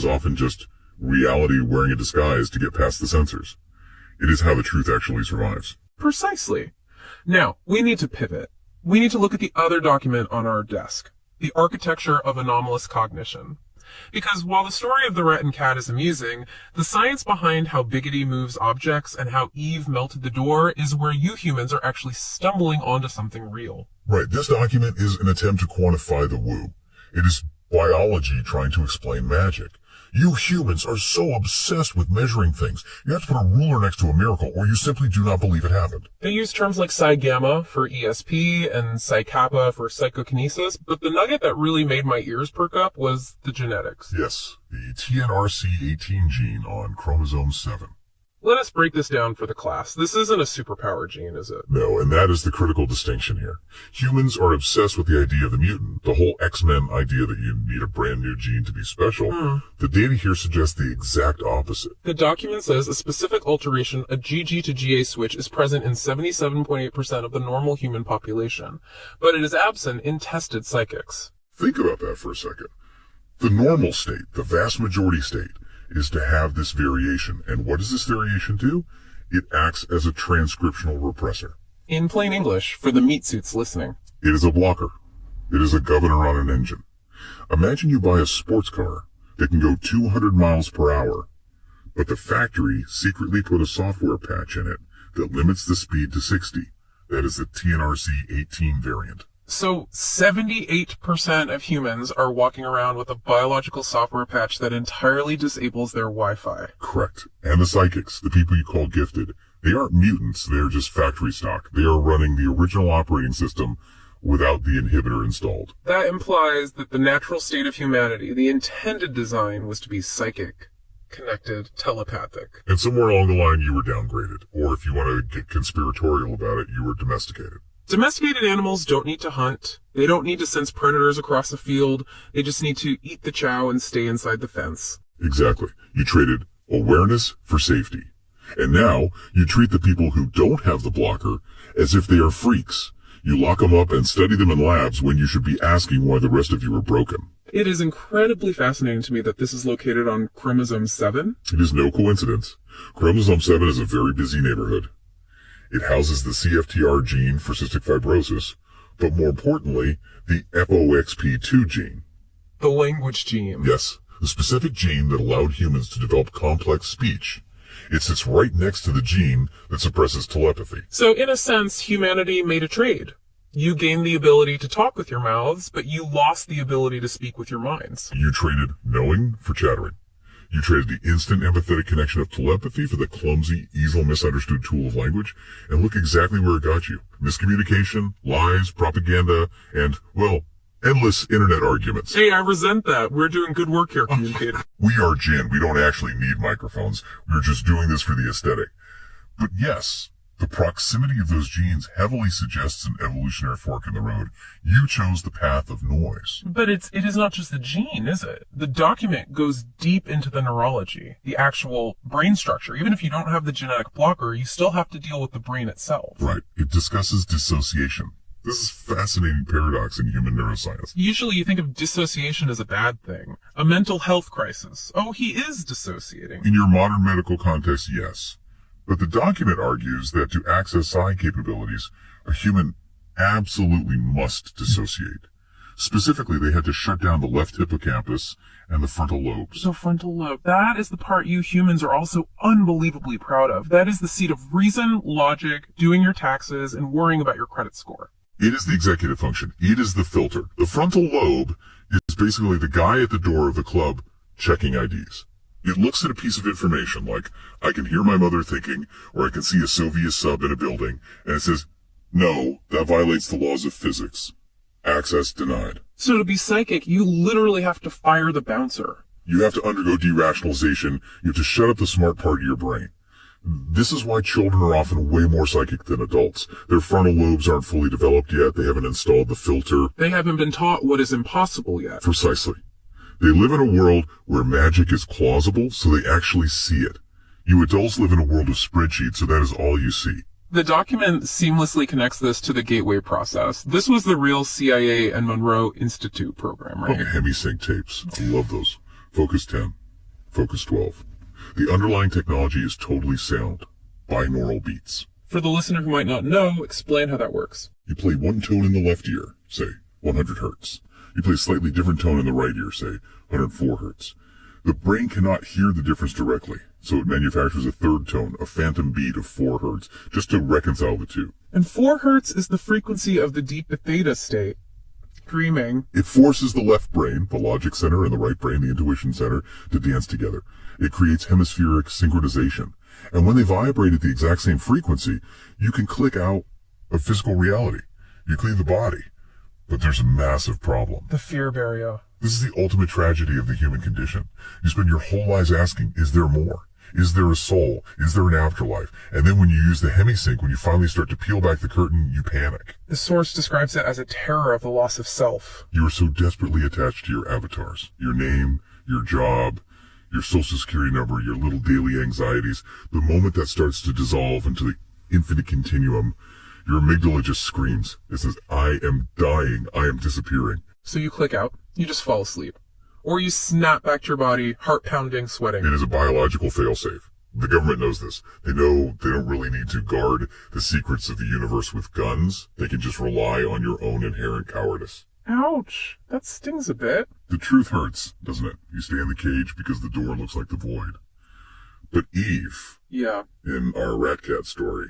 is often just reality wearing a disguise to get past the censors. It is how the truth actually survives. Precisely. Now, we need to pivot. We need to look at the other document on our desk, the architecture of anomalous cognition. Because while the story of the rat and cat is amusing, the science behind how biggity moves objects and how Eve melted the door is where you humans are actually stumbling onto something real. Right, this document is an attempt to quantify the woo. It is biology trying to explain magic. You humans are so obsessed with measuring things. You have to put a ruler next to a miracle, or you simply do not believe it happened. They use terms like psi gamma for ESP and psi kappa for psychokinesis, but the nugget that really made my ears perk up was the genetics. Yes, the TNRC18 gene on chromosome 7. Let us break this down for the class. This isn't a superpower gene, is it? No, and that is the critical distinction here. Humans are obsessed with the idea of the mutant, the whole X-Men idea that you need a brand new gene to be special. The data here suggests the exact opposite. The document says a specific alteration, a GG to GA switch, is present in 77.8% of the normal human population, but it is absent in tested psychics. Think about that for a second. The normal state, the vast majority state, is to have this variation. And what does this variation do? It acts as a transcriptional repressor. In plain English, for the meat suits listening. It is a blocker. It is a governor on an engine. Imagine you buy a sports car that can go 200 miles per hour, but the factory secretly put a software patch in it that limits the speed to 60. That is the TNRC18 variant. So 78% of humans are walking around with a biological software patch that entirely disables their Wi-Fi. Correct. And the psychics, the people you call gifted, they aren't mutants, they're just factory stock. They are running the original operating system without the inhibitor installed. That implies that the natural state of humanity, the intended design, was to be psychic, connected, telepathic. And somewhere along the line you were downgraded. Or if you want to get conspiratorial about it, you were domesticated. Domesticated animals don't need to hunt. They don't need to sense predators across the field. They just need to eat the chow and stay inside the fence. Exactly. You traded awareness for safety. And now you treat the people who don't have the blocker as if they are freaks. You lock them up and study them in labs when you should be asking why the rest of you are broken. It is incredibly fascinating to me that this is located on chromosome 7. It is no coincidence. Chromosome 7 is a very busy neighborhood. It houses the CFTR gene for cystic fibrosis, but more importantly, the FOXP2 gene. The language gene. Yes, the specific gene that allowed humans to develop complex speech. It sits right next to the gene that suppresses telepathy. So in a sense, humanity made a trade. You gained the ability to talk with your mouths, but you lost the ability to speak with your minds. You traded knowing for chattering. You traded the instant empathetic connection of telepathy for the clumsy, easily misunderstood tool of language, and look exactly where it got you. Miscommunication, lies, propaganda, and, well, endless internet arguments. Hey, I resent that. We're doing good work here, communicator. We are Jin. We don't actually need microphones. We're just doing this for the aesthetic. But yes, the proximity of those genes heavily suggests an evolutionary fork in the road. You chose the path of noise. But it is not just the gene, is it? The document goes deep into the neurology, the actual brain structure. Even if you don't have the genetic blocker, you still have to deal with the brain itself. Right. It discusses dissociation. This is a fascinating paradox in human neuroscience. Usually you think of dissociation as a bad thing, a mental health crisis. Oh, he is dissociating. In your modern medical context, yes. But the document argues that to access psi capabilities, a human absolutely must dissociate. Specifically, they had to shut down the left hippocampus and the frontal lobes. The frontal lobe, that is the part you humans are also unbelievably proud of. That is the seat of reason, logic, doing your taxes, and worrying about your credit score. It is the executive function. It is the filter. The frontal lobe is basically the guy at the door of the club checking IDs. It looks at a piece of information like, I can hear my mother thinking, or I can see a Soviet sub in a building, and it says, no, that violates the laws of physics. Access denied. So to be psychic, you literally have to fire the bouncer. You have to undergo derationalization. You have to shut up the smart part of your brain. This is why children are often way more psychic than adults. Their frontal lobes aren't fully developed yet. They haven't installed the filter. They haven't been taught what is impossible yet. Precisely. They live in a world where magic is plausible, so they actually see it. You adults live in a world of spreadsheets, so that is all you see. The document seamlessly connects this to the gateway process. This was the real CIA and Monroe Institute program, right? Oh, Hemi-Sync tapes. I love those. Focus 10. Focus 12. The underlying technology is totally sound. Binaural beats. For the listener who might not know, explain how that works. You play one tone in the left ear, say 100 hertz. You play a slightly different tone in the right ear, say 104 hertz. The brain cannot hear the difference directly, so it manufactures a third tone, a phantom beat of 4 hertz, just to reconcile the two. And 4 hertz is the frequency of the deep theta state. Dreaming. It forces the left brain, the logic center, and the right brain, the intuition center, to dance together. It creates hemispheric synchronization. And when they vibrate at the exact same frequency, you can click out of physical reality. You clean the body. But there's a massive problem. The fear barrier. This is the ultimate tragedy of the human condition. You spend your whole lives asking, is there more? Is there a soul? Is there an afterlife? And then when you use the hemisync, when you finally start to peel back the curtain, you panic. The source describes it as a terror of the loss of self. You are so desperately attached to your avatars. Your name, your job, your social security number, your little daily anxieties. The moment that starts to dissolve into the infinite continuum, your amygdala just screams. It says, I am dying. I am disappearing. So you click out. You just fall asleep. Or you snap back to your body, heart pounding, sweating. It is a biological failsafe. The government knows this. They know they don't really need to guard the secrets of the universe with guns. They can just rely on your own inherent cowardice. Ouch. That stings a bit. The truth hurts, doesn't it? You stay in the cage because the door looks like the void. But Eve, Yeah. in our rat cat story,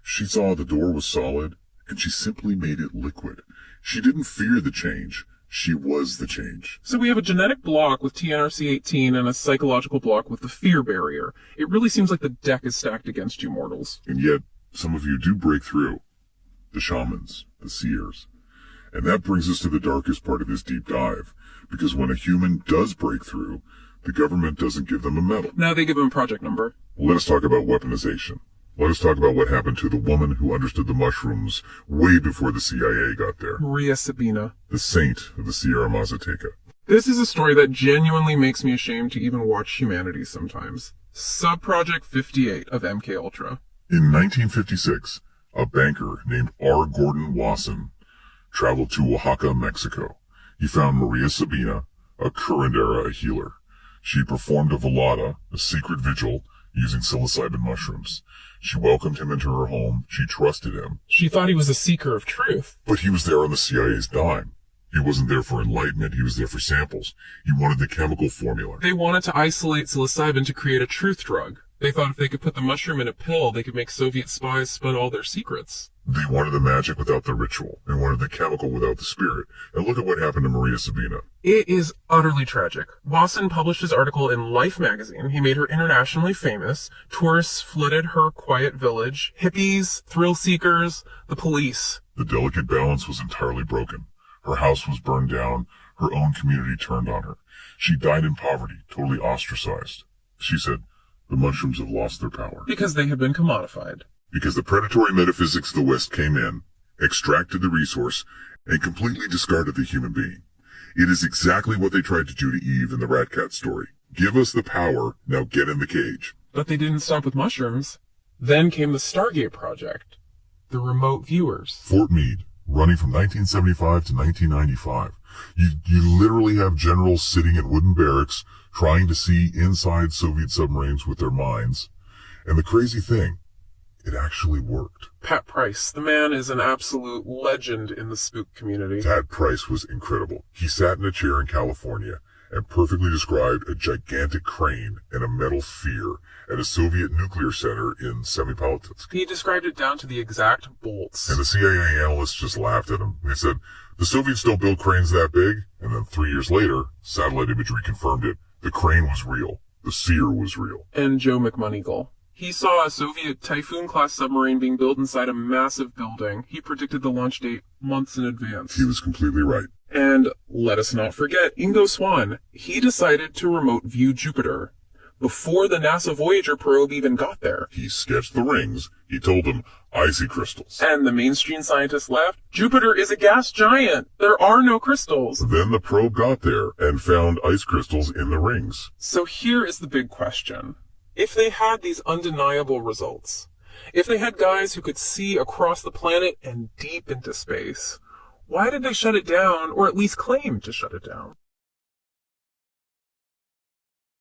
she saw the door was solid, and she simply made it liquid. She didn't fear the change. She was the change. So we have a genetic block with TNRC18 and a psychological block with the fear barrier. It really seems like the deck is stacked against you mortals. And yet, some of you do break through. The shamans, the seers. And that brings us to the darkest part of this deep dive. Because when a human does break through, the government doesn't give them a medal. Now they give them a project number. Let us talk about weaponization. Let us talk about what happened to the woman who understood the mushrooms way before the CIA got there. Maria Sabina. The saint of the Sierra Mazateca. This is a story that genuinely makes me ashamed to even watch humanity sometimes. Subproject 58 of MK Ultra. In 1956, a banker named R. Gordon Wasson traveled to Oaxaca, Mexico. He found Maria Sabina, a curandera, a healer. She performed a velada, a secret vigil, using psilocybin mushrooms. She welcomed him into her home. She trusted him. She thought he was a seeker of truth. But he was there on the CIA's dime. He wasn't there for enlightenment. He was there for samples. He wanted the chemical formula. They wanted to isolate psilocybin to create a truth drug. They thought if they could put the mushroom in a pill, they could make Soviet spies spun all their secrets. They wanted the magic without the ritual. They wanted the chemical without the spirit. And look at what happened to Maria Sabina. It is utterly tragic. Wasson published his article in Life magazine. He made her internationally famous. Tourists flooded her quiet village. Hippies, thrill seekers, the police. The delicate balance was entirely broken. Her house was burned down. Her own community turned on her. She died in poverty, totally ostracized. She said, the mushrooms have lost their power. Because they have been commodified. Because the predatory metaphysics of the West came in, extracted the resource, and completely discarded the human being. It is exactly what they tried to do to Eve in the Rat Cat story. Give us the power, now get in the cage. But they didn't stop with mushrooms. Then came the Stargate Project. The remote viewers. Fort Meade, running from 1975 to 1995. You literally have generals sitting in wooden barracks trying to see inside Soviet submarines with their minds. And the crazy thing, it actually worked. Pat Price. The man is an absolute legend in the spook community. Pat Price was incredible. He sat in a chair in California and perfectly described a gigantic crane and a metal sphere at a Soviet nuclear center in Semipalatinsk. He described it down to the exact bolts. And the CIA analysts just laughed at him. They said, the Soviets don't build cranes that big. And then 3 years later, satellite imagery confirmed it. The crane was real. The seer was real. And Joe McMoneagle. He saw a Soviet Typhoon-class submarine being built inside a massive building. He predicted the launch date months in advance. He was completely right. And let us not forget Ingo Swann. He decided to remote view Jupiter before the NASA Voyager probe even got there. He sketched the rings. He told them, I see crystals. And the mainstream scientists laughed. Jupiter is a gas giant. There are no crystals. Then the probe got there and found ice crystals in the rings. So here is the big question. If they had these undeniable results, if they had guys who could see across the planet and deep into space, why did they shut it down, or at least claim to shut it down?